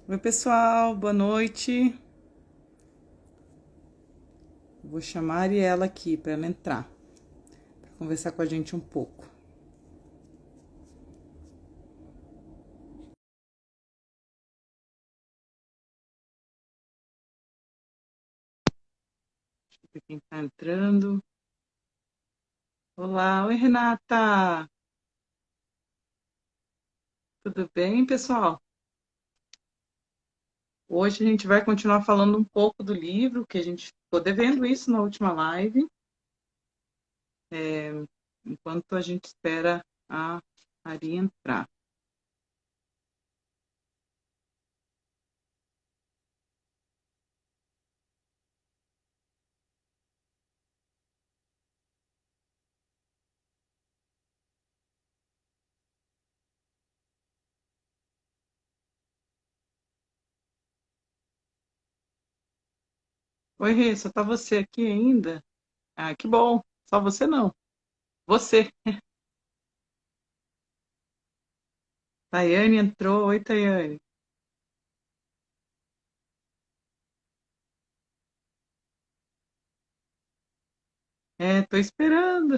Oi, pessoal, boa noite. Vou chamar a Ariela aqui para ela entrar, para conversar com a gente um pouco. Deixa eu ver quem está entrando. Olá, oi, Renata. Tudo bem, pessoal? Hoje a gente vai continuar falando um pouco do livro, que a gente ficou devendo isso na última live, enquanto a gente espera a Ari entrar. Oi, Rê, só tá você aqui ainda? Ah, que bom. Só você não. Você. Tayane entrou. Oi, Tayane. Tô esperando.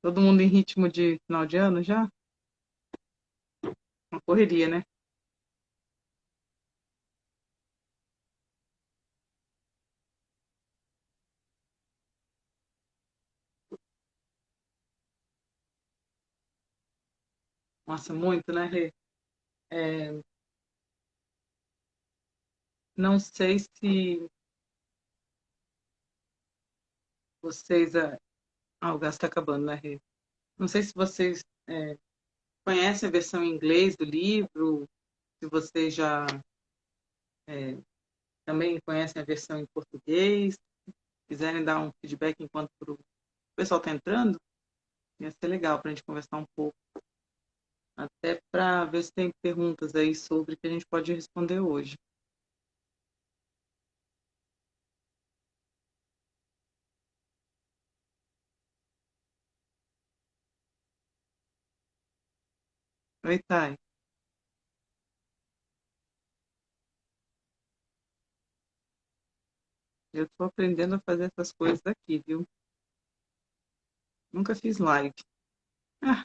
Todo mundo em ritmo de final de ano já? Uma correria, né? Nossa, muito, né, Rê? É, não sei se vocês. O gás está acabando, né, Rê? Não sei se vocês conhecem a versão em inglês do livro, se vocês já também conhecem a versão em português, quiserem dar um feedback enquanto o pessoal está entrando, ia ser legal para a gente conversar um pouco, até para ver se tem perguntas aí sobre que a gente pode responder hoje. Oi, Thay. Eu estou aprendendo a fazer essas coisas aqui, viu? Nunca fiz live. Ah,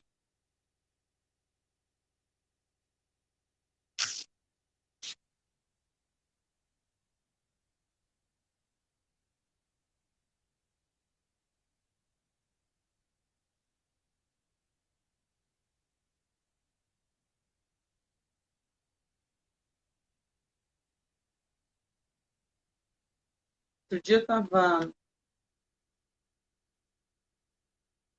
outro dia eu estava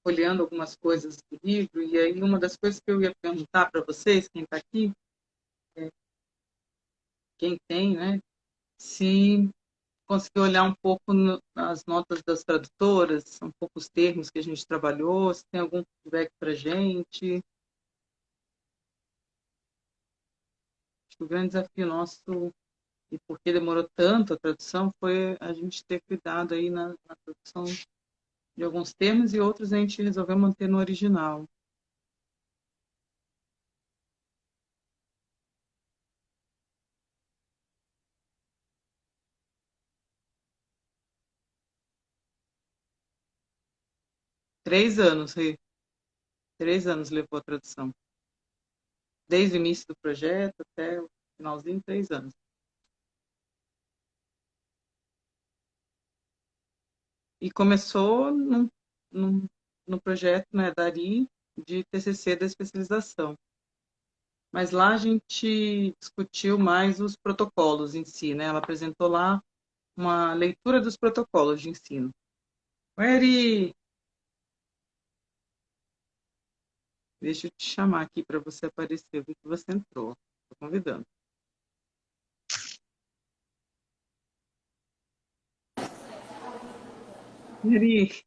olhando algumas coisas do livro, e aí uma das coisas que eu ia perguntar para vocês, quem está aqui, quem tem, né, se conseguiu olhar um pouco nas notas das tradutoras, um pouco os termos que a gente trabalhou, se tem algum feedback para a gente. Acho que o grande desafio nosso, e por que demorou tanto a tradução, foi a gente ter cuidado aí na tradução de alguns termos e outros a gente resolveu manter no original. 3 anos, Rê. 3 anos levou a tradução. Desde o início do projeto até o finalzinho, 3 anos. E começou num, no projeto, né, da Ari, de TCC da especialização. Mas lá a gente discutiu mais os protocolos em si, né? Ela apresentou lá uma leitura dos protocolos de ensino. Oi, Ari, deixa eu te chamar aqui para você aparecer. Eu vi que você entrou. Estou convidando. Ari,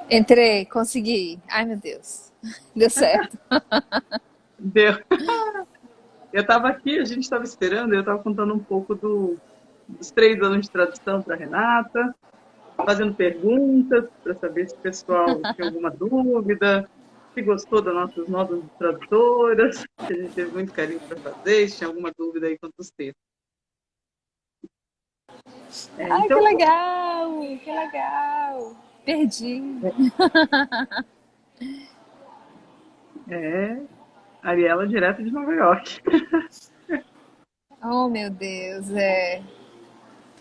Entrei, consegui. Ai, meu Deus. Deu certo. deu. Eu estava aqui, a gente estava esperando, eu estava contando um pouco dos 3 anos de tradução para a Renata, fazendo perguntas para saber se o pessoal tinha alguma dúvida. se gostou das nossas notas de tradutoras, que a gente teve muito carinho para fazer, se tinha alguma dúvida aí quanto aos textos. Ai, que Então, legal! Que legal! Perdi. Ariela, direto de Nova York. Oh, meu Deus, é.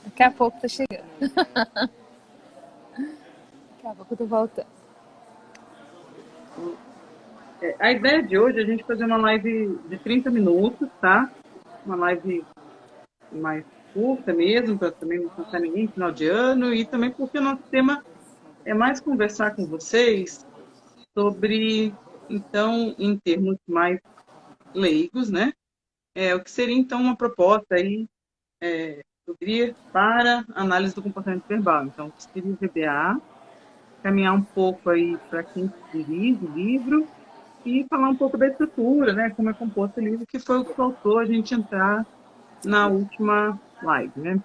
Daqui a pouco tá chegando. Daqui a pouco eu tô voltando. A ideia de hoje é a gente fazer uma live de 30 minutos, tá? Uma live mais curta mesmo, para também não cansar ninguém, final de ano, e também porque o nosso tema é mais conversar com vocês sobre, então, em termos mais leigos, né? O que seria, então, uma proposta aí do GRIA para análise do comportamento verbal. Então, o que seria o VBA, caminhar um pouco aí para quem dirige o livro e falar um pouco da estrutura, né? Como é composto o livro, que foi o que faltou a gente entrar na última live, né?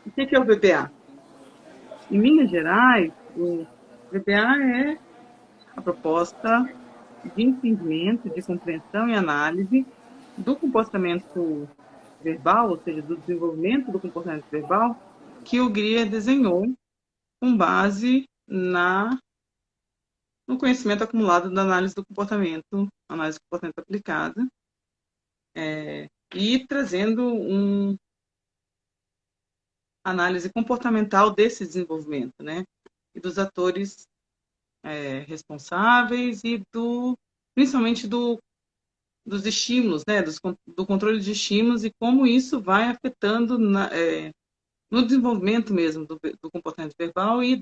O que é o VBA? Em linhas gerais, o VBA é a proposta de entendimento, de compreensão e análise do comportamento verbal, ou seja, do desenvolvimento do comportamento verbal, que o Grier desenhou com base no conhecimento acumulado da análise do comportamento, análise do comportamento aplicada, e trazendo uma análise comportamental desse desenvolvimento, né? E dos atores responsáveis e principalmente dos estímulos, né? Do controle de estímulos e como isso vai afetando no desenvolvimento mesmo do comportamento verbal e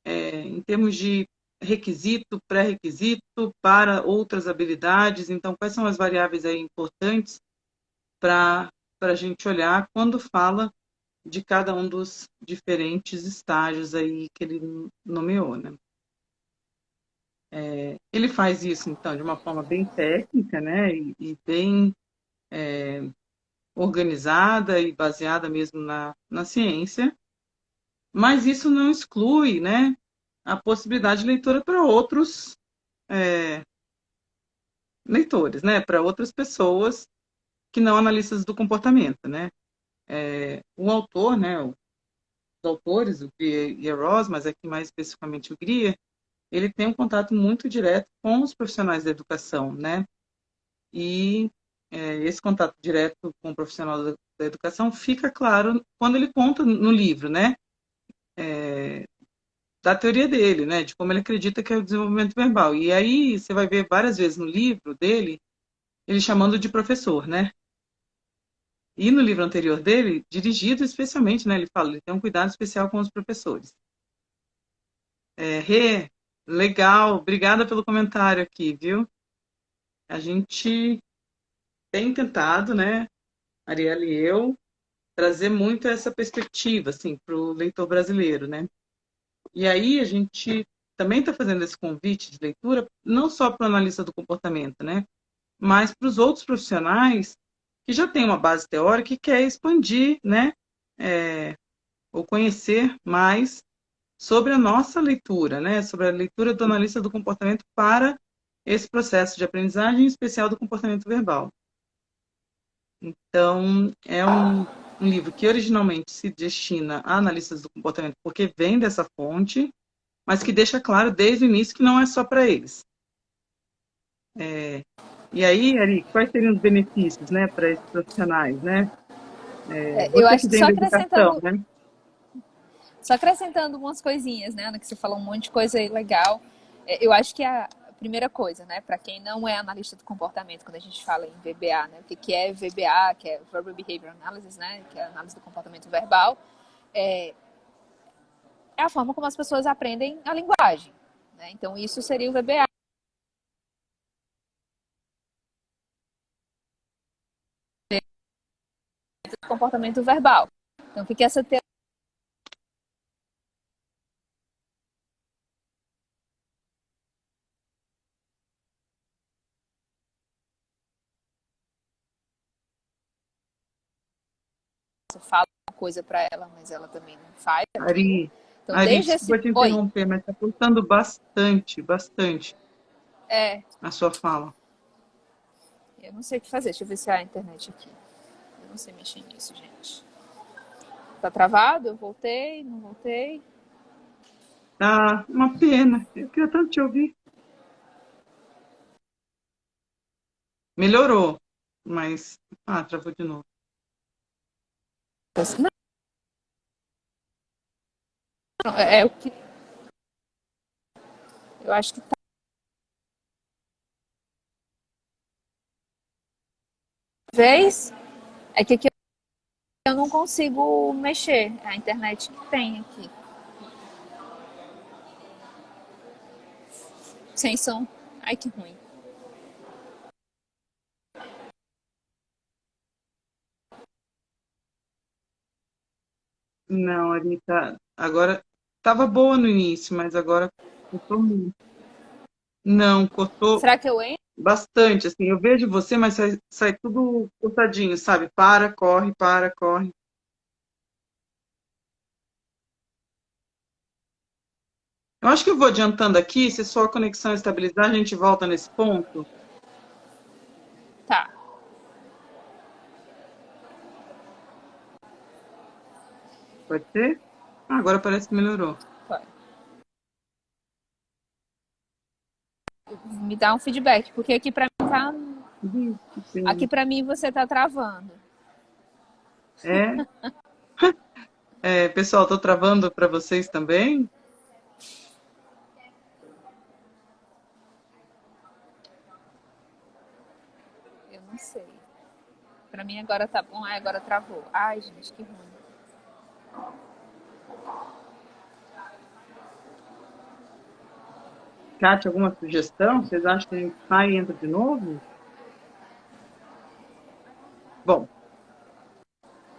em termos de requisito, pré-requisito para outras habilidades. Então, quais são as variáveis aí importantes para a gente olhar quando fala de cada um dos diferentes estágios aí que ele nomeou, né? Ele faz isso, então, de uma forma bem técnica, né, e bem organizada e baseada mesmo na ciência, mas isso não exclui, né, a possibilidade de leitura para outros leitores, né, para outras pessoas que não analistas do comportamento, né. O autor, né, os autores, o Grier e a Ross, mas aqui mais especificamente o Grier, ele tem um contato muito direto com os profissionais da educação, né, e esse contato direto com o profissional da educação fica claro quando ele conta no livro, né, da teoria dele, né, de como ele acredita que é o desenvolvimento verbal. E aí você vai ver várias vezes no livro dele, ele chamando de professor, né, e no livro anterior dele, dirigido especialmente, né, ele fala, ele tem um cuidado especial com os professores. Rê, legal, obrigada pelo comentário aqui, viu? A gente tem tentado, né, Ariela e eu, trazer muito essa perspectiva, assim, para o leitor brasileiro, né? E aí a gente também está fazendo esse convite de leitura, não só para o analista do comportamento, né? Mas para os outros profissionais que já têm uma base teórica e quer expandir, né? Ou conhecer mais sobre a nossa leitura, né? Sobre a leitura do analista do comportamento para esse processo de aprendizagem, em especial do comportamento verbal. Então, é um livro que originalmente se destina a analistas do comportamento, porque vem dessa fonte, mas que deixa claro desde o início que não é só para eles. E aí, Ari, quais seriam os benefícios, né, para esses profissionais, né? Eu Você acho que que vem da educação, né? só acrescentando umas coisinhas, né, Ana, que você falou um monte de coisa aí legal. Eu acho que a primeira coisa, né, para quem não é analista do comportamento, quando a gente fala em VBA, né, o que é VBA, que é Verbal Behavior Analysis, né, que é a análise do comportamento verbal, é a forma como as pessoas aprendem a linguagem, né? Então isso seria o VBA. Comportamento verbal. Então, o que essa teoria fala uma coisa para ela, mas ela também não faz aquilo. Ari, Então, Ari, desde desculpa esse... te Oi, interromper, mas está cortando bastante, bastante é, a sua fala. eu não sei o que fazer. Deixa eu ver se há internet aqui. Eu não sei mexer nisso, gente. Tá travado? Eu voltei, não voltei. Ah, uma pena. Eu queria tanto te ouvir. Melhorou, mas... Ah, travou de novo. Não, é o que... Eu acho que talvez é que aqui eu não consigo mexer. É a internet que tem aqui. Sem som. Ai, que ruim. Não, Ari, tá... Agora... Tava boa no início, mas agora cortou muito. Não, cortou Será que eu entro? bastante, assim. Eu vejo você, mas sai tudo cortadinho, sabe? Para, corre, para, corre. Eu acho que eu vou adiantando aqui. Se sua conexão estabilizar, a gente volta nesse ponto. Tá. Pode ser? Ah, agora parece que melhorou. Pode. Me dá um feedback, porque aqui pra mim tá... Que pena. Aqui pra mim você tá travando. É, pessoal, tô travando para vocês também? Eu não sei. Pra mim agora tá bom. Ai, agora travou. Ai, gente, que ruim. Kátia, alguma sugestão? Vocês acham que a gente sai e entra de novo? Bom,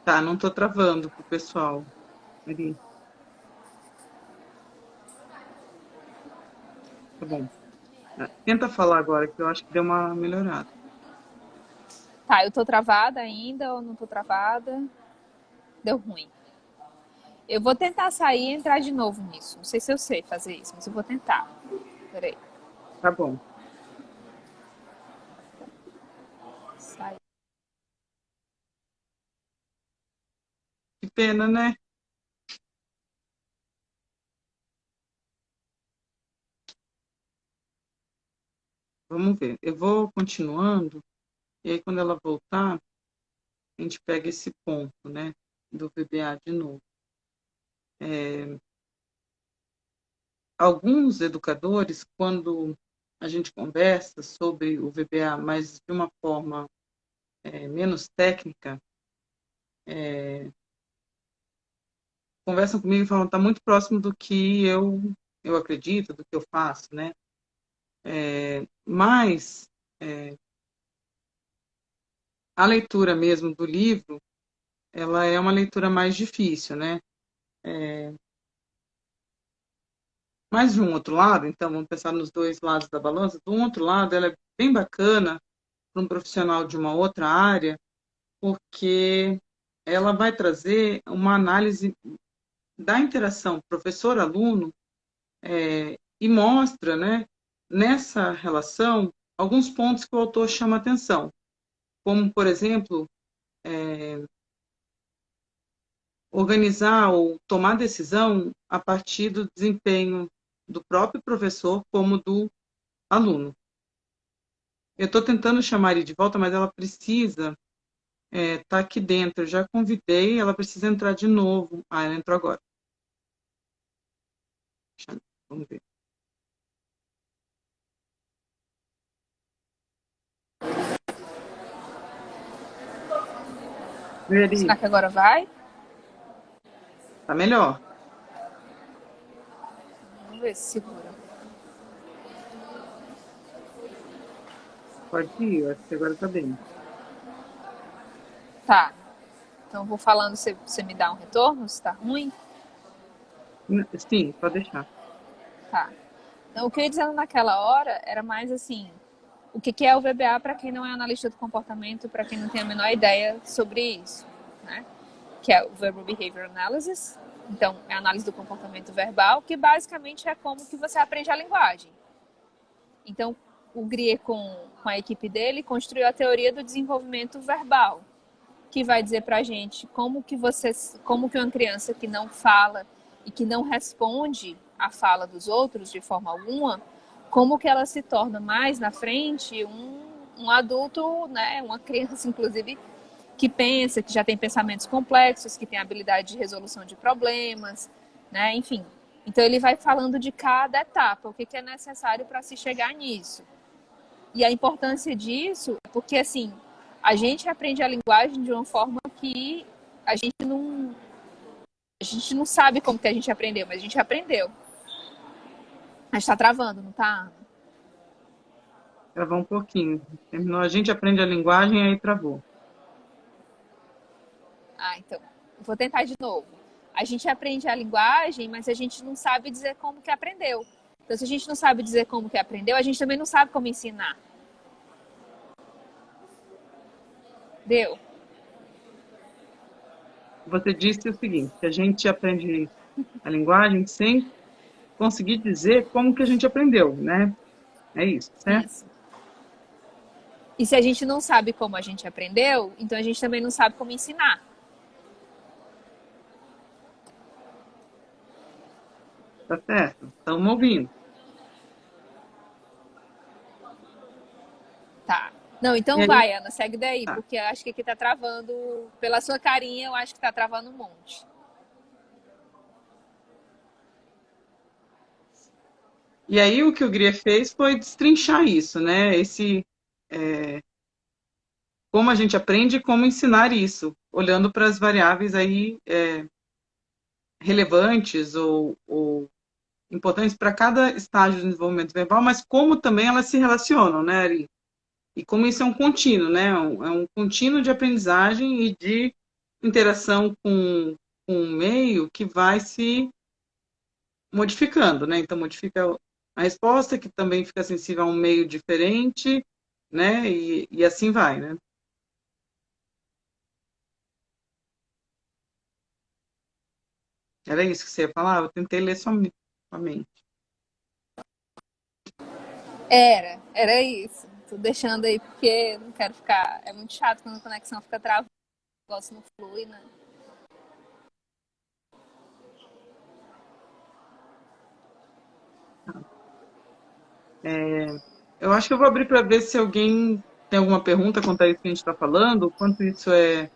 tá, não tô travando pro pessoal. Ali, tá bom. Ah, tenta falar agora, que eu acho que deu uma melhorada. Tá, eu tô travada ainda ou não tô travada? Deu ruim. Eu vou tentar sair e entrar de novo nisso. Não sei se eu sei fazer isso, mas eu vou tentar. Peraí. Tá bom. Sai. Que pena, né? Vamos ver. Eu vou continuando, e aí quando ela voltar, a gente pega esse ponto, né? Do VBA de novo. Alguns educadores, quando a gente conversa sobre o VBA, mas de uma forma menos técnica, conversam comigo e falam, está muito próximo do que eu acredito, do que eu faço, né? Mas a leitura mesmo do livro, ela é uma leitura mais difícil, né? Mas de um outro lado, então vamos pensar nos dois lados da balança, do outro lado ela é bem bacana para um profissional de uma outra área, porque ela vai trazer uma análise da interação professor-aluno e mostra, né, nessa relação alguns pontos que o autor chama atenção, como, por exemplo, organizar ou tomar decisão a partir do desempenho do próprio professor como do aluno. Eu estou tentando chamar ele de volta, mas ela precisa estar aqui dentro. Eu já convidei, ela precisa entrar de novo. Ah, ela entrou agora. Vamos ver. Será Veri, que agora vai? tá melhor? Vamos ver se segura. Pode ir, eu acho que agora tá bem. Tá. Então eu vou falando, você me dá um retorno, se tá ruim? Sim, pode deixar. Tá. Então o que eu ia dizendo naquela hora era mais assim, o que é o VBA para quem não é analista do comportamento, para quem não tem a menor ideia sobre isso, né? Que é o Verbal Behavior Analysis, Então, é a análise do comportamento verbal, que basicamente é como que você aprende a linguagem. Então, o Grier, com a equipe dele, construiu a teoria do desenvolvimento verbal, que vai dizer para a gente como que uma criança que não fala e que não responde à fala dos outros de forma alguma, como que ela se torna mais na frente um adulto, né, uma criança, inclusive, que pensa, que já tem pensamentos complexos, que tem habilidade de resolução de problemas, né, enfim. Então ele vai falando de cada etapa, o que é necessário para se chegar nisso. E a importância disso é porque, assim, a gente aprende a linguagem de uma forma que a gente não sabe como que a gente aprendeu, mas a gente aprendeu. A gente tá travando, não tá? Travou um pouquinho. Terminou, a gente aprende a linguagem, aí travou. Ah, então. Vou tentar de novo. A gente aprende a linguagem, mas a gente não sabe dizer como que aprendeu. Então, se a gente não sabe dizer como que aprendeu, a gente também não sabe como ensinar. Deu? Você disse o seguinte, que a gente aprende a linguagem sem conseguir dizer como que a gente aprendeu, né? É isso, certo? Isso. E se a gente não sabe como a gente aprendeu, então a gente também não sabe como ensinar. Tá certo? Estamos ouvindo. Tá. Não, E então aí, vai, Ana, segue daí, tá. porque eu acho que aqui tá travando. Pela sua carinha, eu acho que tá travando um monte. E aí o que o Grier fez foi destrinchar isso, né? Como a gente aprende e como ensinar isso, olhando para as variáveis aí relevantes ou importantes para cada estágio do desenvolvimento verbal, mas como também elas se relacionam, né, Ari? E como isso é um contínuo, né? É um contínuo de aprendizagem e de interação com o meio que vai se modificando, né? Então, modifica a resposta, que também fica sensível a um meio diferente, né? E assim vai, né? Era isso que você ia falar? Eu tentei ler sua mente. Era isso. Tô deixando aí porque não quero ficar. É muito chato quando a conexão fica travada, o negócio não flui, né? Eu acho que eu vou abrir para ver se alguém tem alguma pergunta quanto a isso que a gente está falando, o quanto isso é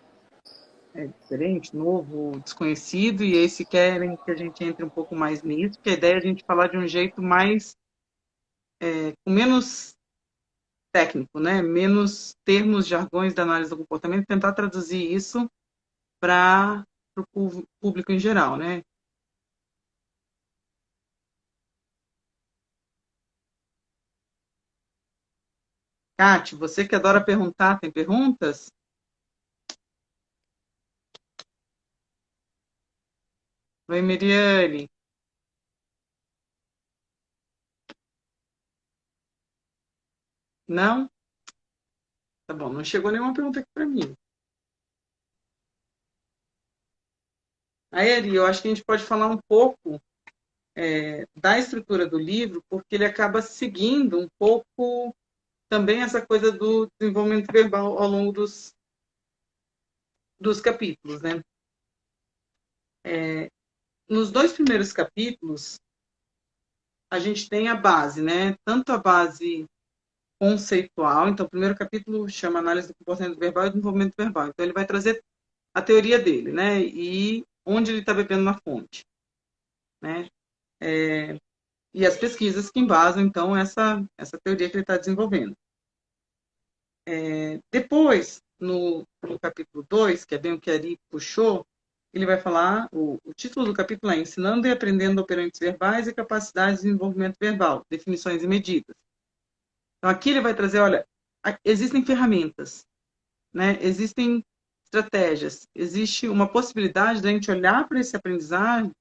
diferente, novo, desconhecido, e aí se querem que a gente entre um pouco mais nisso, porque a ideia é a gente falar de um jeito mais, com menos técnico, né? Menos termos, jargões da análise do comportamento, tentar traduzir isso para o público em geral, né? Kátia, você que adora perguntar, tem perguntas? Oi, Miriane. Não? Tá bom, não chegou nenhuma pergunta aqui para mim. Aí, Ari, eu acho que a gente pode falar um pouco da estrutura do livro, porque ele acaba seguindo um pouco também essa coisa do desenvolvimento verbal ao longo dos capítulos, né? Nos dois primeiros capítulos, a gente tem a base, né? Tanto a base conceitual, então o primeiro capítulo chama Análise do Comportamento Verbal e Desenvolvimento Verbal. Então ele vai trazer a teoria dele, né? E onde ele está bebendo na fonte, né? E as pesquisas que embasam, então, essa teoria que ele está desenvolvendo. Depois, no capítulo 2, que é bem o que a Ari puxou, ele vai falar, o título do capítulo é Ensinando e Aprendendo Operantes Verbais e Capacidades de Desenvolvimento Verbal, Definições e Medidas. Então, aqui ele vai trazer, olha, existem ferramentas, né? Existem estratégias, existe uma possibilidade de a gente olhar para esse aprendizagem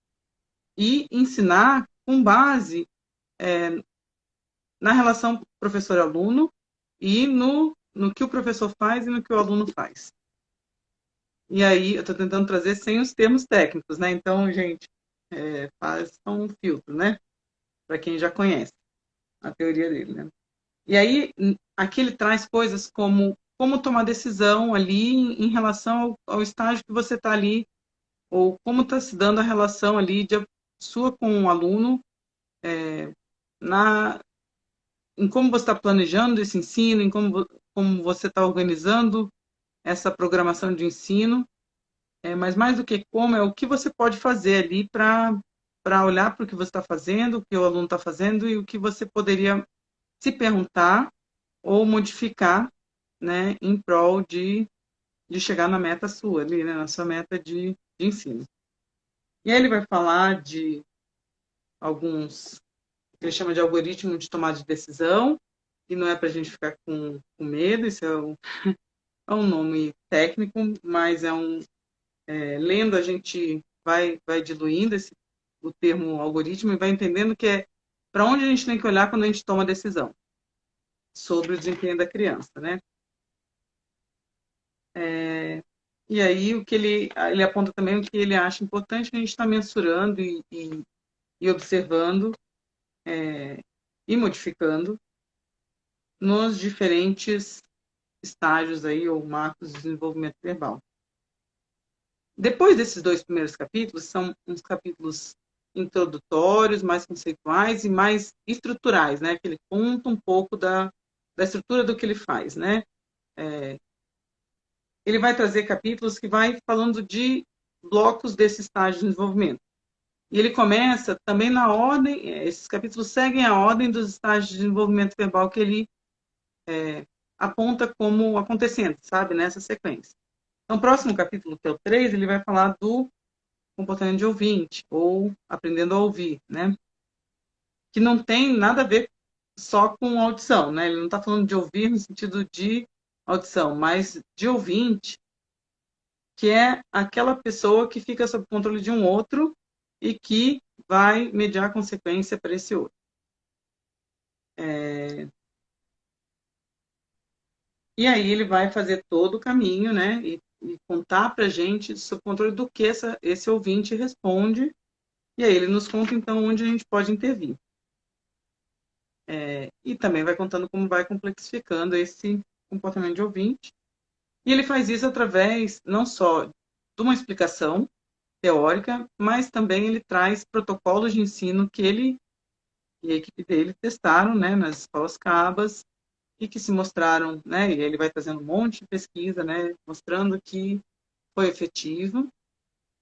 e ensinar com base na relação professor-aluno e no que o professor faz e no que o aluno faz. E aí, eu estou tentando trazer sem os termos técnicos, né? Então, gente, faz um filtro, né? Para quem já conhece a teoria dele, né? E aí, aqui ele traz coisas como tomar decisão ali em relação ao estágio que você está ali, ou como está se dando a relação ali sua com o aluno, na, em como você está planejando esse ensino, em como você está organizando essa programação de ensino, mas mais do que como, é o que você pode fazer ali para olhar para o que você está fazendo, o que o aluno está fazendo e o que você poderia se perguntar ou modificar, né, em prol de chegar na meta sua ali, né, na sua meta de ensino. E aí ele vai falar de alguns, ele chama de algoritmo de tomada de decisão, e não é para a gente ficar com medo, isso é um nome técnico, mas lendo a gente vai diluindo o termo algoritmo e vai entendendo que é para onde a gente tem que olhar quando a gente toma decisão sobre o desempenho da criança, né? E aí o que ele aponta também o que ele acha importante a gente estar mensurando e observando e modificando nos diferentes estágios aí ou marcos de desenvolvimento verbal. Depois desses dois primeiros capítulos, são uns capítulos introdutórios, mais conceituais e mais estruturais, né? Que ele conta um pouco da estrutura do que ele faz, né? Ele vai trazer capítulos que vai falando de blocos desse estágio de desenvolvimento. E ele começa também na ordem, esses capítulos seguem a ordem dos estágios de desenvolvimento verbal que ele aponta como acontecendo, sabe, nessa sequência. Então, o próximo capítulo, que é o 3, ele vai falar do comportamento de ouvinte, ou aprendendo a ouvir, né? Que não tem nada a ver só com audição, né? Ele não está falando de ouvir no sentido de audição, mas de ouvinte, que é aquela pessoa que fica sob controle de um outro e que vai mediar consequência para esse outro. E aí ele vai fazer todo o caminho, né? E contar para a gente sob controle do que esse ouvinte responde. E aí ele nos conta, então, onde a gente pode intervir. E também vai contando como vai complexificando esse comportamento de ouvinte. E ele faz isso através não só de uma explicação teórica, mas também ele traz protocolos de ensino que ele e a equipe dele testaram, né, nas escolas cabas e que se mostraram, né, e ele vai trazendo um monte de pesquisa, né, mostrando que foi efetivo.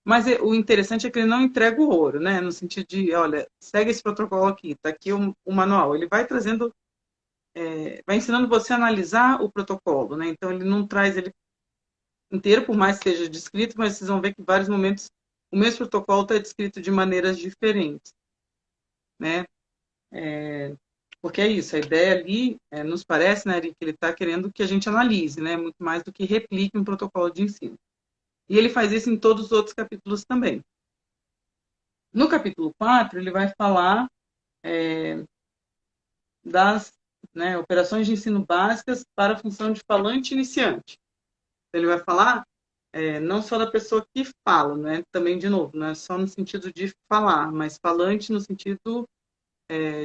Mas o interessante é que ele não entrega o ouro, né, no sentido de, olha, segue esse protocolo aqui, está aqui o manual. Ele vai trazendo vai ensinando você a analisar o protocolo, né? Então ele não traz ele inteiro, por mais que seja descrito, mas vocês vão ver que em vários momentos o mesmo protocolo está descrito de maneiras diferentes, né? Porque é isso, a ideia ali nos parece, né, Ari, que ele está querendo que a gente analise, né? Muito mais do que replique um protocolo de ensino. E ele faz isso em todos os outros capítulos também. No capítulo 4, ele vai falar das, né, operações de ensino básicas para a função de falante iniciante. Ele vai falar não só da pessoa que fala, né? Também, de novo, não é só no sentido de falar, mas falante no sentido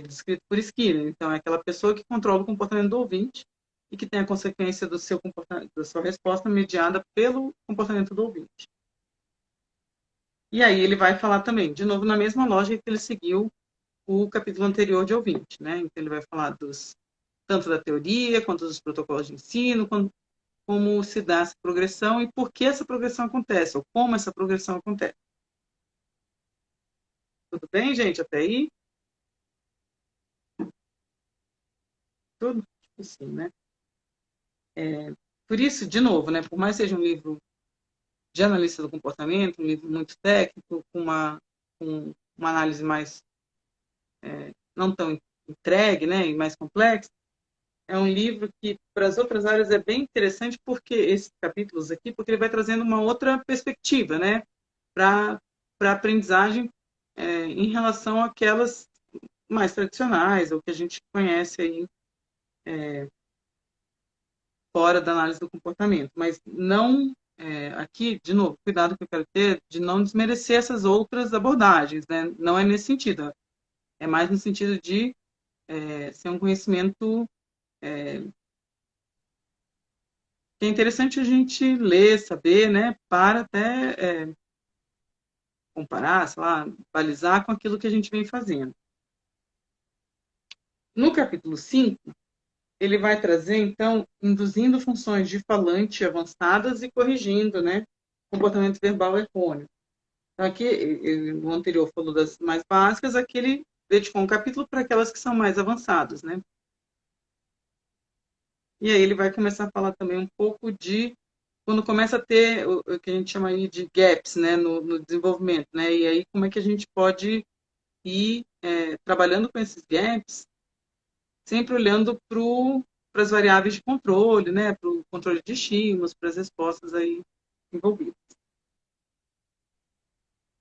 descrito por Skinner. Então, é aquela pessoa que controla o comportamento do ouvinte e que tem a consequência do seu comportamento, da sua resposta mediada pelo comportamento do ouvinte. E aí ele vai falar também, de novo, na mesma lógica que ele seguiu o capítulo anterior de ouvinte, né? Então, ele vai falar tanto da teoria, quanto dos protocolos de ensino, como se dá essa progressão e por que essa progressão acontece, ou como essa progressão acontece. Tudo bem, gente? Até aí? Tudo? Assim, né? Por isso, de novo, né? Por mais que seja um livro de analista do comportamento, um livro muito técnico, com uma análise mais não tão entregue, né? E mais complexa, é um livro que, para as outras áreas, é bem interessante porque esses capítulos aqui, porque ele vai trazendo uma outra perspectiva, né? Para a aprendizagem em relação àquelas mais tradicionais, ou que a gente conhece aí fora da análise do comportamento, mas não aqui, de novo, cuidado que eu quero ter de não desmerecer essas outras abordagens, né? Não é nesse sentido, é mais no sentido de ser um conhecimento que é interessante a gente ler, saber, né? Para até comparar, sei lá, balizar com aquilo que a gente vem fazendo. No capítulo 5, ele vai trazer, então, induzindo funções de falante avançadas e corrigindo, né? Comportamento verbal errôneo. Então, aqui, no anterior falou das mais básicas, aqui ele dedicou um capítulo para aquelas que são mais avançadas, né? E aí ele vai começar a falar também um pouco de quando começa a ter o que a gente chama aí de gaps, né, no desenvolvimento, né? E aí como é que a gente pode ir trabalhando com esses gaps, sempre olhando para as variáveis de controle, né? Para o controle de estímulos, para as respostas aí envolvidas.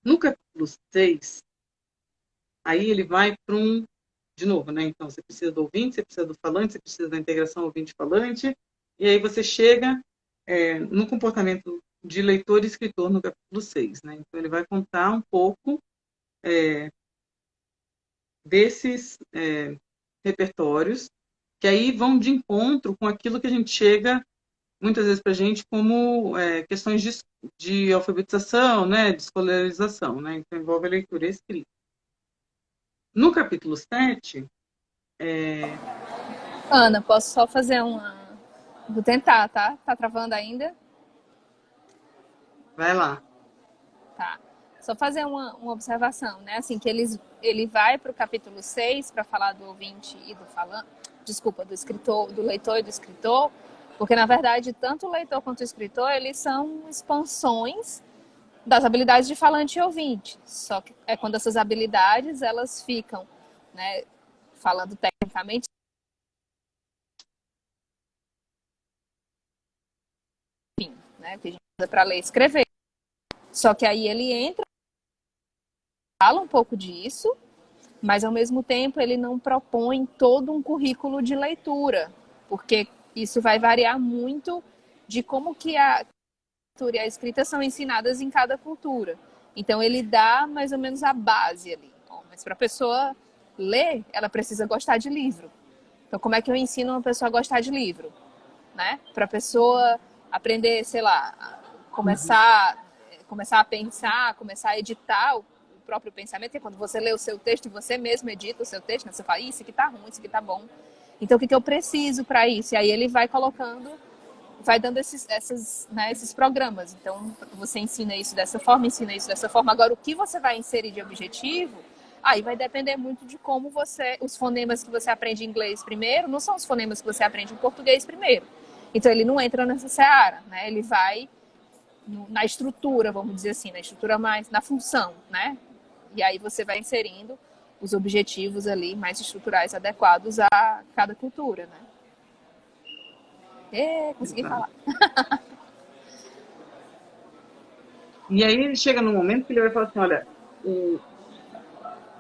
No capítulo 6, aí ele vai para de novo, né? Então, você precisa do ouvinte, você precisa do falante, você precisa da integração ouvinte-falante, e aí você chega no comportamento de leitor e escritor no capítulo 6, né? Então, ele vai contar um pouco desses repertórios, que aí vão de encontro com aquilo que a gente chega, muitas vezes, para a gente como questões de alfabetização, né? De escolarização, né? Então, envolve a leitura e a escrita. No capítulo 7, Ana, posso só fazer uma. Vou tentar, tá? Tá travando ainda? vai lá. Tá. Só fazer uma observação, né? Assim, que ele vai para o capítulo 6 para falar do ouvinte e do falante. Desculpa, do escritor, do leitor e do escritor, porque na verdade tanto o leitor quanto o escritor eles são expansões das habilidades de falante e ouvinte. Só que é quando essas habilidades elas ficam, né, falando tecnicamente, enfim, né, que a gente usa para ler e escrever. Só que aí ele entra, fala um pouco disso, mas ao mesmo tempo ele não propõe todo um currículo de leitura, porque isso vai variar muito de como que a leitura e a escrita são ensinadas em cada cultura. Então ele dá mais ou menos a base ali. Mas para a pessoa ler, ela precisa gostar de livro. Então como é que eu ensino uma pessoa a gostar de livro? Né? Para a pessoa aprender, sei lá, começar a pensar, começar a editar o próprio pensamento, é quando você lê o seu texto e você mesmo edita o seu texto, né? Você fala, isso aqui tá ruim, isso aqui tá bom. Então, o que eu preciso para isso? E aí ele vai colocando, vai dando esses programas. Então, você ensina isso dessa forma, ensina isso dessa forma. Agora, o que você vai inserir de objetivo, aí vai depender muito de como os fonemas que você aprende em inglês primeiro, não são os fonemas que você aprende em português primeiro. Então, ele não entra nessa seara, né? Ele vai na estrutura, vamos dizer assim, na estrutura mais, na função, né? E aí você vai inserindo os objetivos ali mais estruturais adequados a cada cultura, né? Consegui falar. E aí ele chega num momento que ele vai falar assim, olha,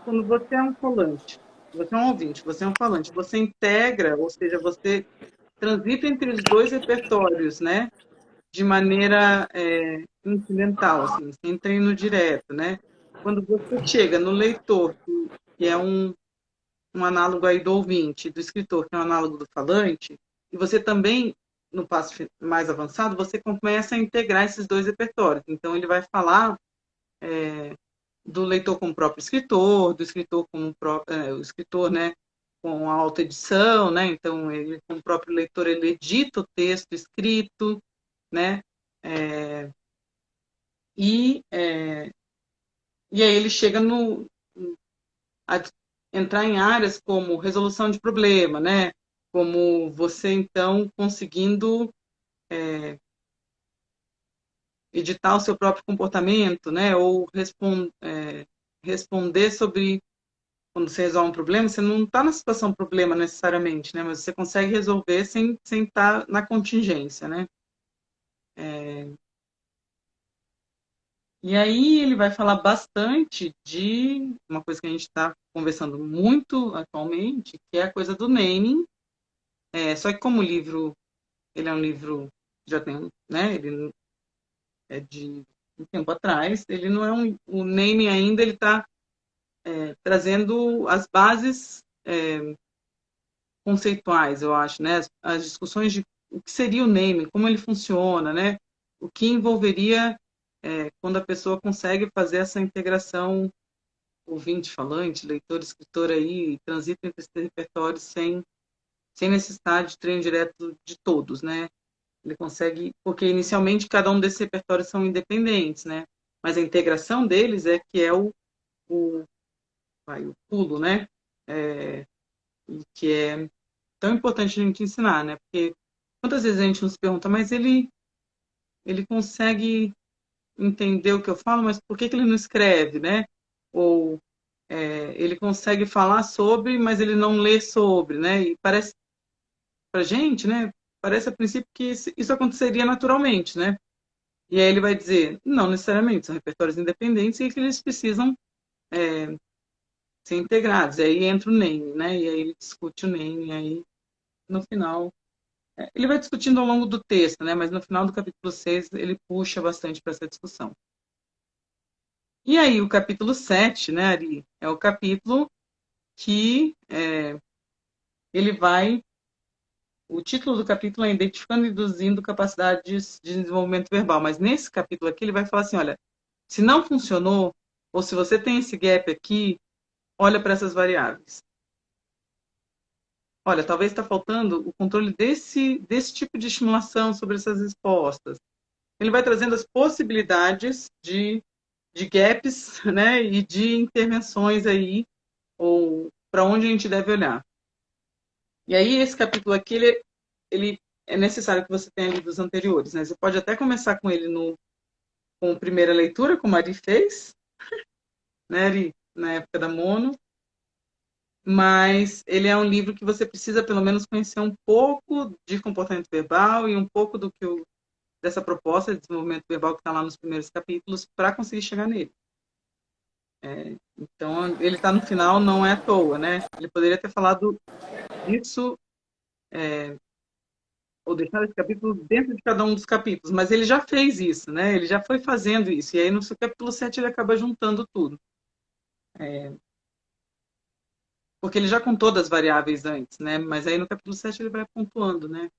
quando você é um falante, você é um ouvinte, você é um falante, você integra, ou seja, você transita entre os dois repertórios, né? De maneira incidental, assim, sem treino direto, né? Quando você chega no leitor, que é um análogo aí do ouvinte, do escritor, que é um análogo do falante, e você também, no passo mais avançado, você começa a integrar esses dois repertórios. Então, ele vai falar do leitor como próprio escritor, do escritor como o escritor, né, com a autoedição, né? Então, ele, como próprio leitor, ele edita o texto escrito, né? E, e aí ele chega a entrar em áreas como resolução de problema, né? Como você, então, conseguindo editar o seu próprio comportamento, né? Ou responder sobre quando você resolve um problema, você não está na situação problema necessariamente, né? Mas você consegue resolver sem estar na contingência, né? E aí ele vai falar bastante de uma coisa que a gente está conversando muito atualmente, que é a coisa do naming. Só que como o livro, ele é um livro, já tem, né? Ele de um tempo atrás. Ele não é o naming ainda, ele está trazendo as bases conceituais, eu acho, né? As discussões de o que seria o naming, como ele funciona, né? O que envolveria quando a pessoa consegue fazer essa integração ouvinte, falante, leitor, escritor aí, transita entre esses repertórios sem necessidade de treino direto de todos, né? Ele consegue, porque inicialmente cada um desses repertórios são independentes, né? Mas a integração deles é que é o, o pulo, né? E que é tão importante a gente ensinar, né? Porque quantas vezes a gente nos pergunta, mas ele consegue entender o que eu falo, mas por que ele não escreve, né? Ou ele consegue falar sobre, mas ele não lê sobre, né? E parece pra gente, né? Parece a princípio que isso aconteceria naturalmente, né? E aí ele vai dizer, não necessariamente, são repertórios independentes e que eles precisam ser integrados. E aí entra o name, né? E aí ele discute o name, e aí no final ele vai discutindo ao longo do texto, né? Mas no final do capítulo 6 ele puxa bastante para essa discussão. E aí o capítulo 7, né, Ari, é o capítulo que ele vai. O título do capítulo é Identificando e Induzindo Capacidades de Desenvolvimento Verbal. Mas nesse capítulo aqui ele vai falar assim: olha, se não funcionou, ou se você tem esse gap aqui, olha para essas variáveis. Olha, talvez está faltando o controle desse tipo de estimulação sobre essas respostas. Ele vai trazendo as possibilidades de gaps, né, e de intervenções aí, ou para onde a gente deve olhar. E aí, esse capítulo aqui, ele é necessário que você tenha lido os anteriores, né? Você pode até começar com ele com primeira leitura, como a Ari fez, né, Ari, na época da Mono, mas ele é um livro que você precisa, pelo menos, conhecer um pouco de comportamento verbal e um pouco dessa proposta de desenvolvimento verbal que está lá nos primeiros capítulos para conseguir chegar nele. Então, ele está no final, não é à toa, né? Ele poderia ter falado disso, ou deixar esse capítulo dentro de cada um dos capítulos, mas ele já fez isso, né? Ele já foi fazendo isso, e aí no seu capítulo 7 ele acaba juntando tudo. Porque ele já contou das variáveis antes, né? Mas aí no capítulo 7 ele vai pontuando, né?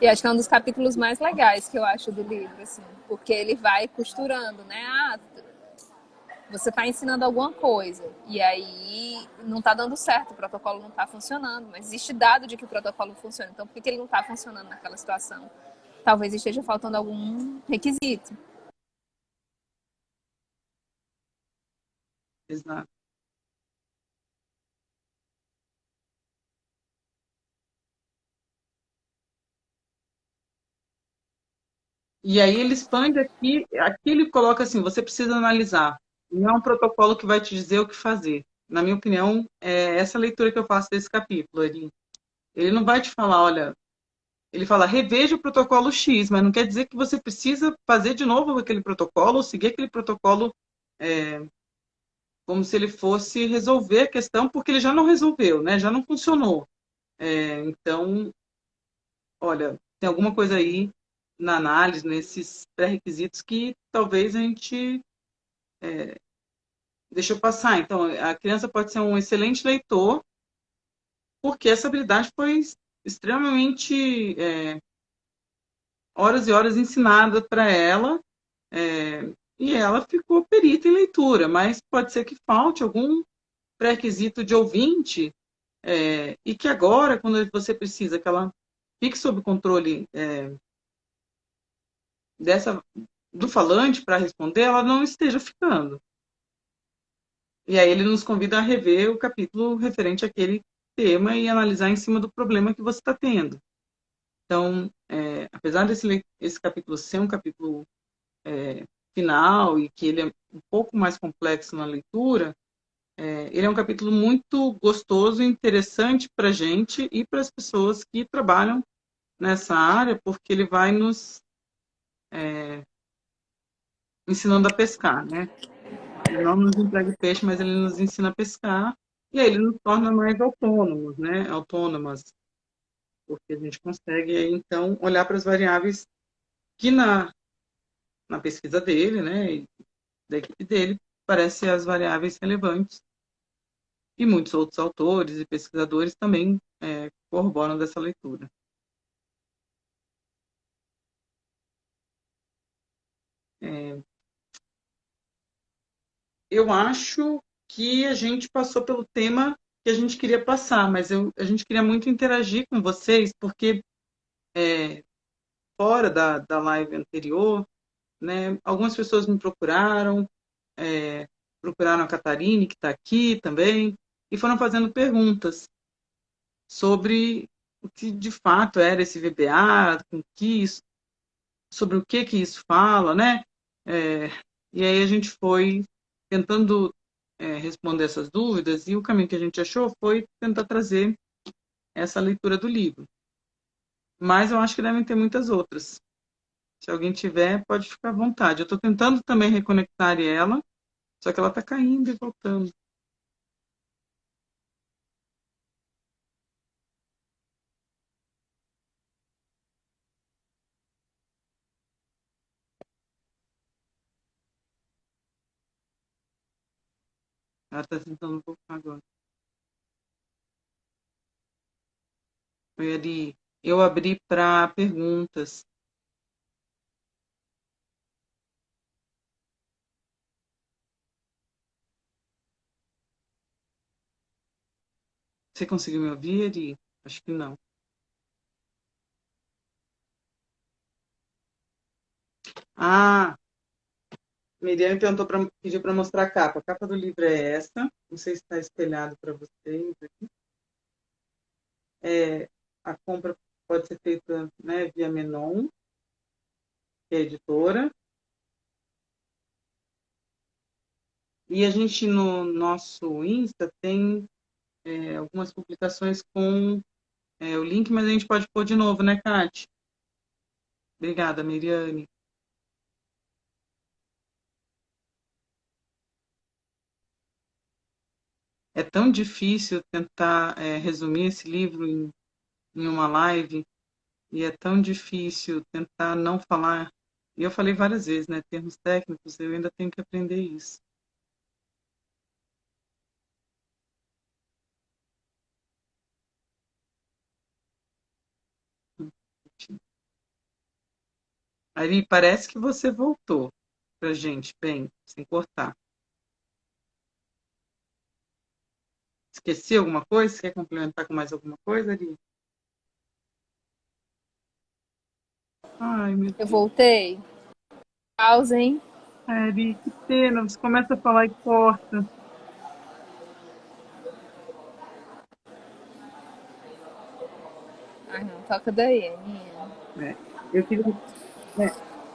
E acho que é um dos capítulos mais legais que eu acho do livro, assim, porque ele vai costurando, né? Ah, você está ensinando alguma coisa e aí não está dando certo, o protocolo não está funcionando, mas existe dado de que o protocolo funciona. Então, por que ele não está funcionando naquela situação? Talvez esteja faltando algum requisito. Exato. E aí ele expande aqui ele coloca assim, você precisa analisar. Não é um protocolo que vai te dizer o que fazer. Na minha opinião, é essa leitura que eu faço desse capítulo. Ele não vai te falar, olha, ele fala, reveja o protocolo X, mas não quer dizer que você precisa fazer de novo aquele protocolo ou seguir aquele protocolo como se ele fosse resolver a questão, porque ele já não resolveu, né? Já não funcionou. Então, olha, tem alguma coisa aí na análise, nesses pré-requisitos que talvez a gente deixou passar. Então, a criança pode ser um excelente leitor, porque essa habilidade foi extremamente horas e horas ensinada para ela, e ela ficou perita em leitura, mas pode ser que falte algum pré-requisito de ouvinte, e que agora, quando você precisa que ela fique sob controle dessa do falante para responder, ela não esteja ficando. E aí ele nos convida a rever o capítulo referente àquele tema e analisar em cima do problema que você está tendo. Então, apesar esse capítulo ser um capítulo final e que ele é um pouco mais complexo na leitura, ele é um capítulo muito gostoso e interessante para a gente e para as pessoas que trabalham nessa área, porque ele vai nos ensinando a pescar, né? Ele não nos entrega o peixe, mas ele nos ensina a pescar e aí ele nos torna mais autônomos, né? Autônomas, porque a gente consegue aí, então olhar para as variáveis que na pesquisa dele, né, e da equipe dele, parece as variáveis relevantes. E muitos outros autores e pesquisadores também corroboram dessa leitura. É, eu acho que a gente passou pelo tema que a gente queria passar, mas a gente queria muito interagir com vocês, porque fora da live anterior, né, algumas pessoas me procuraram, procuraram a Catarine, que está aqui também, e foram fazendo perguntas sobre o que de fato era esse VBA, sobre o que isso fala, né? É, e aí a gente foi tentando responder essas dúvidas, e o caminho que a gente achou foi tentar trazer essa leitura do livro. Mas eu acho que devem ter muitas outras. Se alguém tiver, pode ficar à vontade. Eu estou tentando também reconectar ela, só que ela está caindo e voltando. Ela está tentando voltar agora. Eu abri para perguntas. Você conseguiu me ouvir, Eri? Acho que não. Ah, Miriam perguntou pediu para mostrar a capa. A capa do livro é essa. Não sei se está espelhado para vocês aqui. A compra pode ser feita, né, via Menon, que é a editora. E a gente, no nosso Insta, tem algumas publicações com o link, mas a gente pode pôr de novo, né, Kate? Obrigada, Miriane. É tão difícil tentar resumir esse livro em uma live, e é tão difícil tentar não falar. E eu falei várias vezes, né? Termos técnicos, eu ainda tenho que aprender isso. Ari, parece que você voltou pra gente, bem, sem cortar. Esqueci alguma coisa? Você quer complementar com mais alguma coisa, Ari? Ai, meu Eu Deus. voltei. Pausa, hein? Ari, que pena. Você começa a falar e corta. Ai, não, toca daí, Aninha. É, eu queria, é,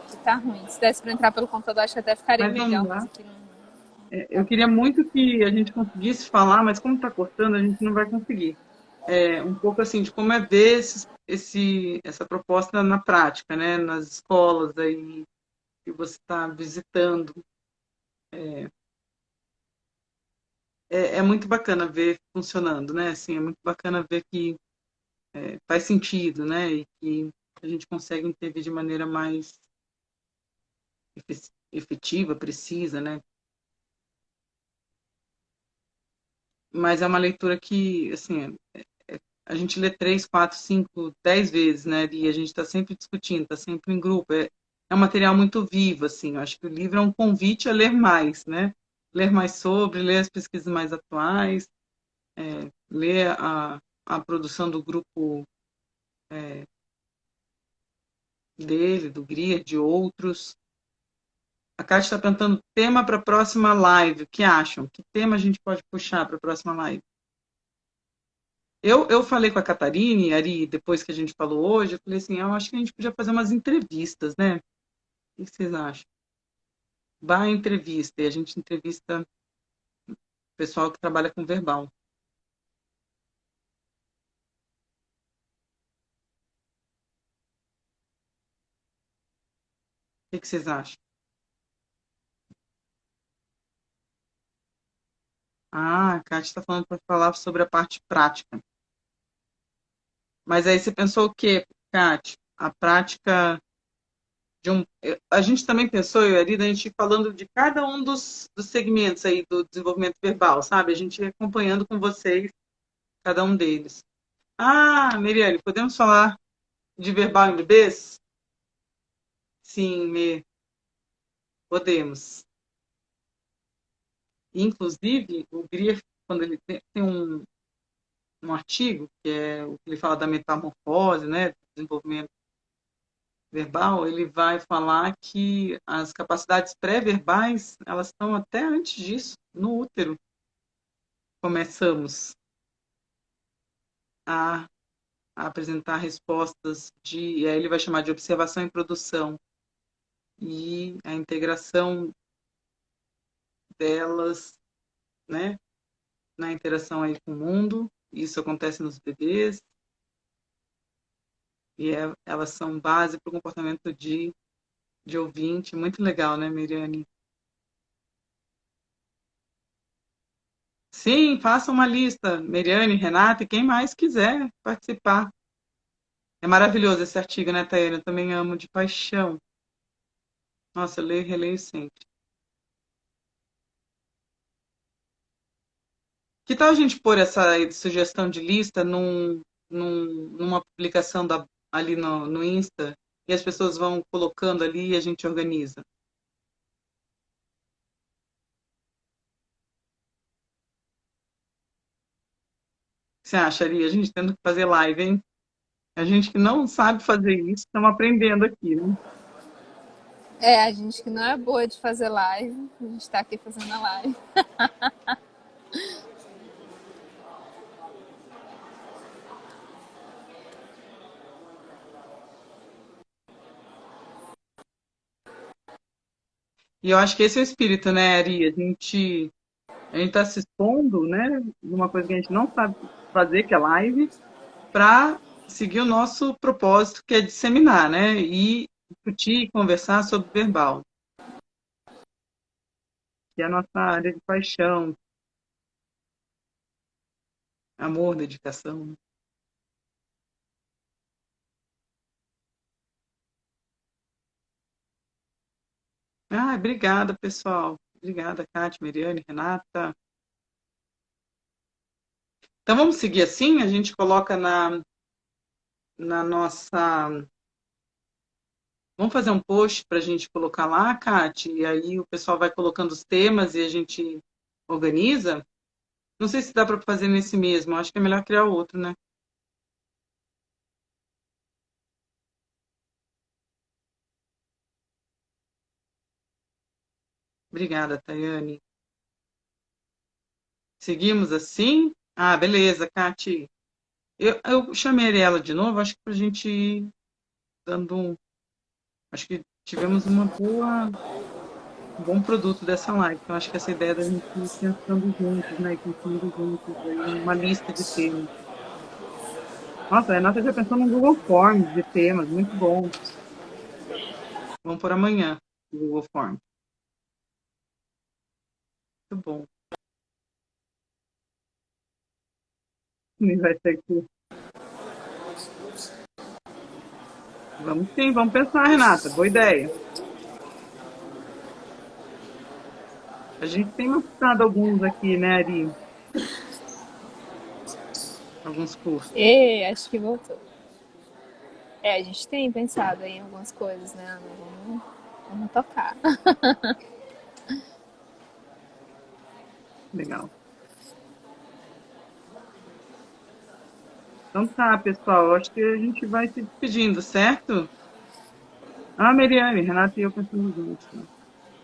Que tá ruim. Se desse pra entrar pelo computador, acho que até ficaria mas não melhor, dá. mas aqui não. Eu queria muito que a gente conseguisse falar, mas como está cortando, a gente não vai conseguir. Um pouco assim de como é ver essa proposta na prática, né? Nas escolas aí que você está visitando. É muito bacana ver funcionando, né? Assim, é muito bacana ver que faz sentido, né? E que a gente consegue intervir de maneira mais efetiva, precisa, né? Mas é uma leitura que, assim, a gente lê 3, 4, 5, 10 vezes, né? E a gente está sempre discutindo, está sempre em grupo. É um material muito vivo, assim. Eu acho que o livro é um convite a ler mais, né? Ler mais sobre, ler as pesquisas mais atuais, ler a produção do grupo dele, do Grier, de outros. A Kátia está perguntando tema para a próxima live. O que acham? Que tema a gente pode puxar para a próxima live? Eu falei com a Catarine, Ari, depois que a gente falou hoje, eu falei assim, eu acho que a gente podia fazer umas entrevistas, né? O que vocês acham? Vai entrevista, e a gente entrevista o pessoal que trabalha com verbal. O que vocês acham? Ah, a Kátia está falando para falar sobre a parte prática. Mas aí você pensou o quê, Kátia? A prática A gente também pensou, eu e a Arida, a gente falando de cada um dos segmentos aí do desenvolvimento verbal, sabe? A gente ia acompanhando com vocês cada um deles. Ah, Miriane, podemos falar de verbal em bebês? Sim, podemos. Inclusive, o Grier, quando ele tem um artigo, que é o que ele fala da metamorfose, né, do desenvolvimento verbal, ele vai falar que as capacidades pré-verbais, elas estão até antes disso, no útero. Começamos a, a apresentar respostas de, aí ele vai chamar de observação e produção, e a integração delas, né, na interação aí com o mundo. Isso acontece nos bebês, e elas são base para o comportamento de ouvinte. Muito legal, né, Miriane? Sim, faça uma lista, Miriane, Renata e quem mais quiser participar. É maravilhoso esse artigo, né, Tayane? Eu também amo de paixão. Nossa, eu leio e releio sempre. Que tal a gente pôr essa sugestão de lista numa publicação ali no Insta e as pessoas vão colocando ali e a gente organiza? O que você acharia? A gente tendo que fazer live, hein? A gente que não sabe fazer isso, estamos aprendendo aqui, né? É, a gente que não é boa de fazer live, a gente tá aqui fazendo a live. E eu acho que esse é o espírito, né, Ari? A gente está se expondo, né, numa coisa que a gente não sabe fazer, que é live, para seguir o nosso propósito, que é disseminar, né, e discutir e conversar sobre verbal, que é a nossa área de paixão, amor, dedicação. Ah, obrigada, pessoal. Obrigada, Kátia, Miriane, Renata. Então vamos seguir assim, a gente coloca na nossa. Vamos fazer um post para a gente colocar lá, Kátia, e aí o pessoal vai colocando os temas e a gente organiza. Não sei se dá para fazer nesse mesmo, acho que é melhor criar outro, né? Obrigada, Tayane. Seguimos assim? Ah, beleza, Kati. Eu chamei ela de novo, acho que para a gente ir dando um. Acho que tivemos um bom produto dessa live. Então, acho que essa ideia da gente ir pensando juntos, né? E construindo juntos aí uma lista de temas. Nossa, a Renata já pensou num Google Forms de temas, muito bom. Vamos por amanhã, o Google Forms. Muito bom. Nem vai ser aqui. Vamos sim, vamos pensar, Renata. Boa ideia. A gente tem mostrado alguns aqui, né, Ari? Alguns cursos. E acho que voltou. É, a gente tem pensado em algumas coisas, né, Ana? Vamos tocar. Legal. Então tá, pessoal. Acho que a gente vai se despedindo, certo? Ah, Meriane, Renata e eu pensamos juntos. Né?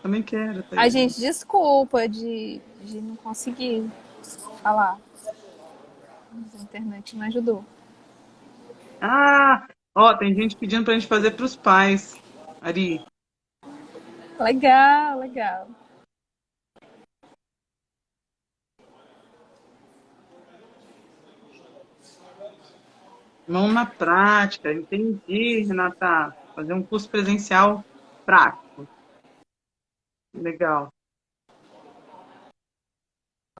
Também quero, A Tayane. gente desculpa de não conseguir falar. Mas a internet não ajudou. Ah, ó, tem gente pedindo pra gente fazer pros pais. Ari, Legal, legal. mão na prática. Entendi, Renata. Fazer um curso presencial prático. Legal.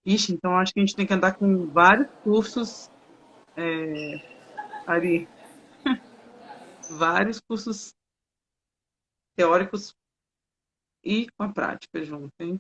Ixi, então acho que a gente tem que andar com vários cursos, Ari. Vários cursos teóricos e com a prática junto, hein?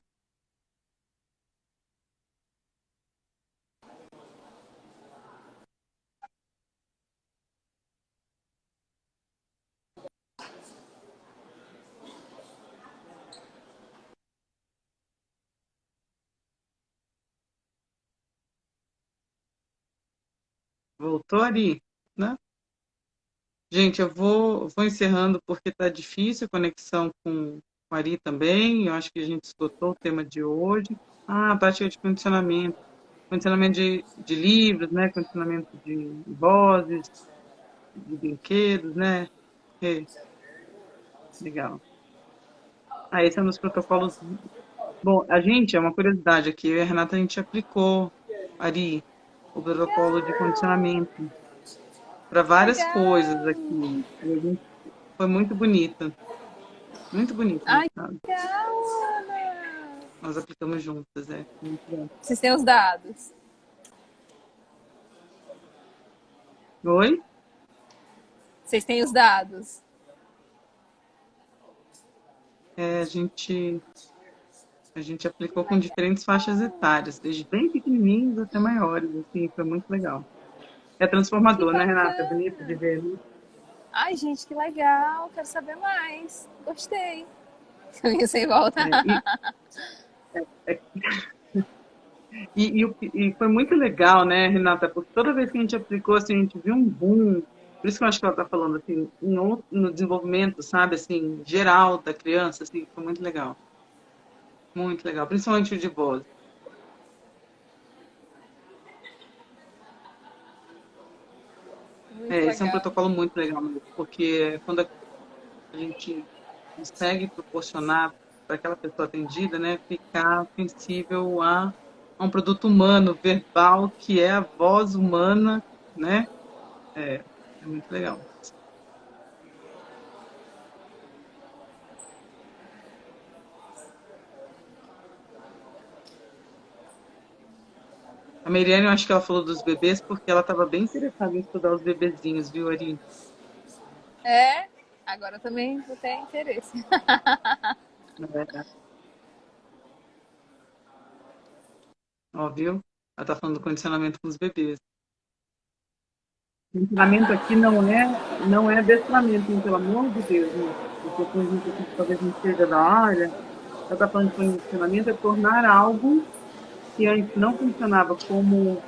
Voltou ali, né? Gente, eu vou encerrando porque está difícil a conexão com a Ari também. Eu acho que a gente esgotou o tema de hoje. Ah, prática de condicionamento. Condicionamento de livros, né? Condicionamento de vozes, de brinquedos, né? É, legal. Ah, esse é um dos protocolos. Bom, a gente, é uma curiosidade aqui, eu e a Renata, a gente aplicou, Ari, o protocolo de condicionamento para várias coisas Legal! aqui. Foi muito bonita. Muito bonito, Ai, sabe? legal, Ana! Nós aplicamos juntas, é. Muito bom. Vocês têm os dados? Oi? Vocês têm os dados? É, a gente aplicou com diferentes faixas etárias, desde bem pequenininhos até maiores, assim, foi muito legal. É Que transformador, né, Renata? É bonito de bacana! ver, né? Ai, gente, que legal! Quero saber mais. Gostei. Caminho sem volta. É, e foi muito legal, né, Renata? Porque toda vez que a gente aplicou, assim, a gente viu um boom. Por isso que eu acho que ela está falando, assim, no desenvolvimento, sabe, assim, geral da criança, assim, foi muito legal. Muito legal, principalmente o de voz. Muito É, esse é um legal. protocolo muito legal mesmo, porque quando a gente consegue proporcionar para aquela pessoa atendida, né, ficar sensível a um produto humano, verbal, que é a voz humana, né? É, é muito legal. A Meriane, eu acho que ela falou dos bebês porque ela estava bem interessada em estudar os bebezinhos, viu, Ari? É, agora também vou ter interesse. É, ó, viu? Ela está falando do condicionamento com os bebês. Condicionamento aqui não é adestramento, hein, pelo amor de Deus, né? Porque tem gente aqui que talvez não seja da área. Ela está falando de condicionamento é tornar algo que antes não funcionava como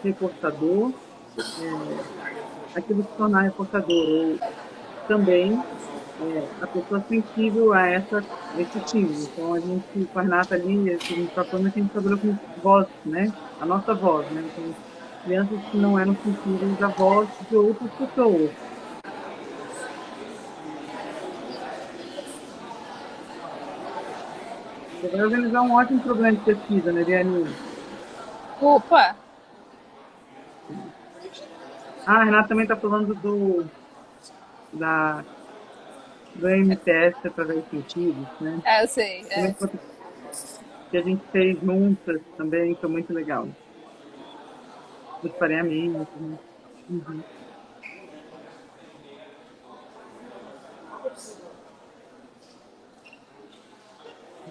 reforçador, aquilo se tornar reforçador, ou também a pessoa sensível esse estímulo. Então, a gente, com a Renata ali, que a gente está falando, que a gente trabalhou com voz, né? A nossa voz, né? Então, crianças que não eram sensíveis à voz de outras pessoas. Você vai organizar um ótimo programa de pesquisa, né, Diane? Opa! Ah, a Renata também está falando da, do MTS através de sentidos, né? É, eu sei. Também É. que a gente fez juntas também, foi muito legal. Os pareamentos, né? Uhum.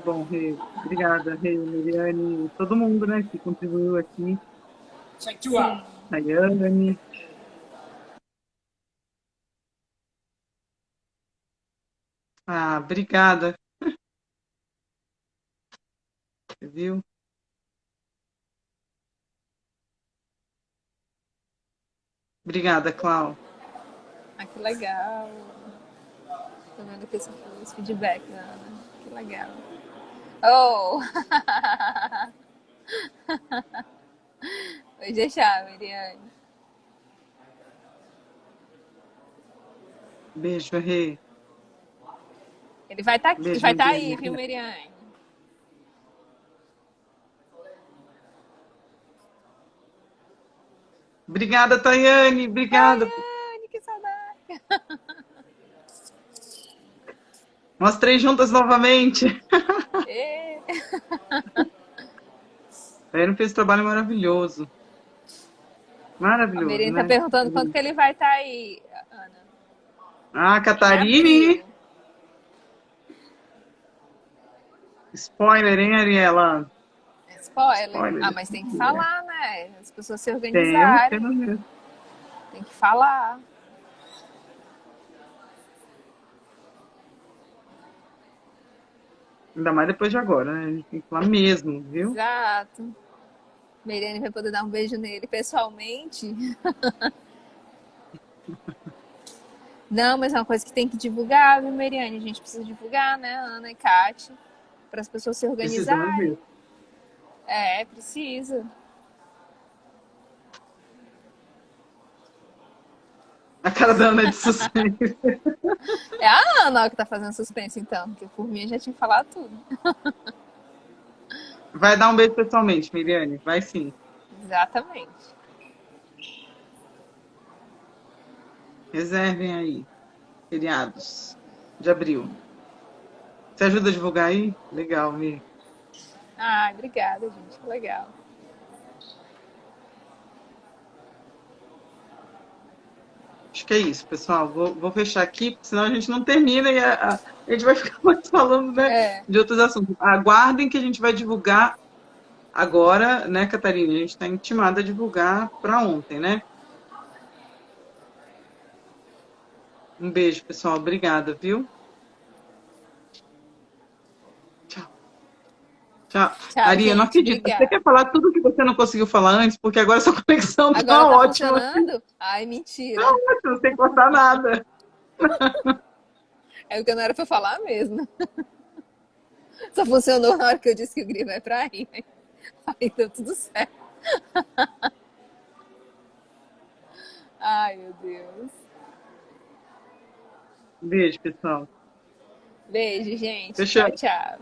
Bom, Rê, obrigada, Rê, Miriane, todo mundo, né, que contribuiu aqui, Sim. Rayane. Ah, obrigada, viu? Obrigada, Clau. Ah, que legal. Tô vendo aqui esse feedback, Ana. Que legal. Oh! Vou deixar, Miriane. Beijo, Rê. Ele vai estar Beijo, vai tá Miriane. aí, viu, Miriane? Obrigada, Tayane, obrigada. Daiane, que saudade. Nós três juntas novamente. E... A Tayane fez um trabalho maravilhoso. A Maravilhoso, Miriane tá né? perguntando quando que ele vai estar aí, Ana. Ah, Em Catarine. abril. Spoiler, hein, Ariela? Spoiler. Ah, Spoiler. mas tem que falar, né? As pessoas se Temos organizarem. mesmo. Tem que falar. Ainda mais depois de agora, né? A gente tem que falar mesmo, viu? Exato. Meriane vai poder dar um beijo nele pessoalmente. Não, mas é uma coisa que tem que divulgar, viu, Meriane? A gente precisa divulgar, né, Ana e Kate, para as pessoas se Precisamos organizarem. mesmo. É, precisa. A cara da Ana é de suspense. É a Ana que tá fazendo suspense, então, porque por mim eu já tinha falado tudo. Vai dar um beijo pessoalmente, Miriane. Vai sim. Exatamente. Reservem aí. Feriados de abril. Você ajuda a divulgar aí? Legal, Mi. Ai, obrigada, gente. Que legal. Acho que é isso, pessoal. Vou fechar aqui, porque senão a gente não termina e a gente vai ficar mais falando, né, É, de outros assuntos. Aguardem que a gente vai divulgar agora, né, Catarina? A gente está intimada a divulgar para ontem, né? Um beijo, pessoal. Obrigada, viu? Tchau. Tchau. tchau, Ari, eu não gente. acredito. Você Obrigada. quer falar tudo que você não conseguiu falar antes? Porque agora sua conexão Agora tá tá ótima. funcionando? Ai, Tá mentira. ótima, sem cortar nada. É o que não era pra falar mesmo. Só funcionou na hora que eu disse que o grilo é pra rir. Aí deu tudo certo. Ai, meu Deus. Beijo, pessoal. Beijo, gente. Tchau, Fechou. tchau.